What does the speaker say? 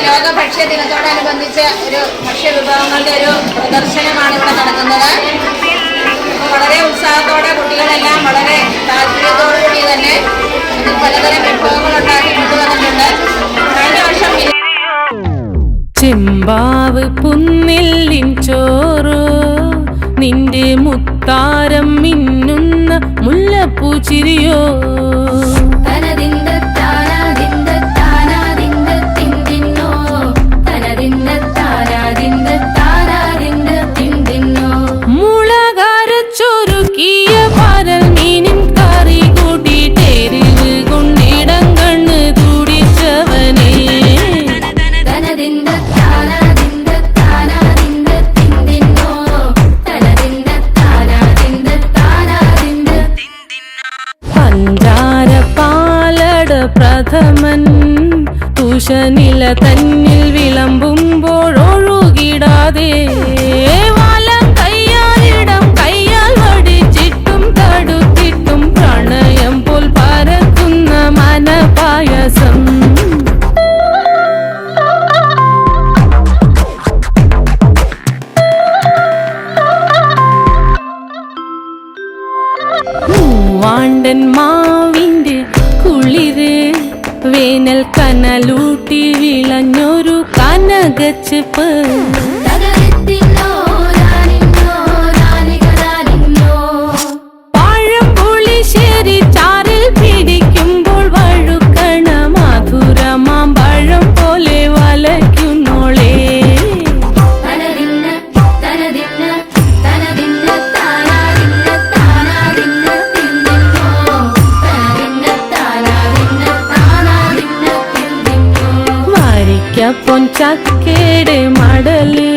ലോക ഭക്ഷ്യ ദിനത്തോടനുബന്ധിച്ച് ഒരു ഭക്ഷ്യ വിഭവങ്ങളുടെ ഒരു പ്രദർശനമാണ് ഇവിടെ നടക്കുന്നത്. വളരെ ഉത്സാഹത്തോടെ കുട്ടികളെല്ലാം വളരെ താല്പര്യത്തോടുകൂടി തന്നെ പലതരം വിഭവങ്ങൾ ഉണ്ടാക്കി കൊണ്ടുവന്നിട്ടുണ്ട്. കഴിഞ്ഞ വർഷം ചെമ്പാവ് പുന്നെല്ലിൻ ചോറ് നിന്റെ മുത്താരം മിന്നുന്ന മുല്ലപ്പൂ ചിരിയോ മുളകരച്ചൊരുക്കിയ പരൽ മീനിൻ കറി കൂട്ടിട്ടെരിവ് കൊണ്ടിടം കണ്ണ് തുടിച്ചവനേ പഞ്ചാര പാലട പ്രഥമൻ തുഷനില തന്നിൽ വിളമ്പുമ്പോഴൊഴുകിടാതെ വലം കയ്യാലിടം കയ്യാൽ വടിച്ചിട്ടും തടുത്തിട്ടും പ്രണയം പോൽ പരക്കുന്ന മനപായസം മൂവാണ്ടൻ മാവിന്റെ കുളിര് വേനൽ കനലൂട്ടി വിളഞ്ഞൊരു കനകച്ചെപ്പ് പഴം പുളിശ്ശേരി ചാറിൽ പിടിക്കുമ്പോൾ വഴുക്കണ മധുരമാം പഴം പോലെ വലയ്ക്കുന്നോളേ പൊൻചക്കേടെ മടല്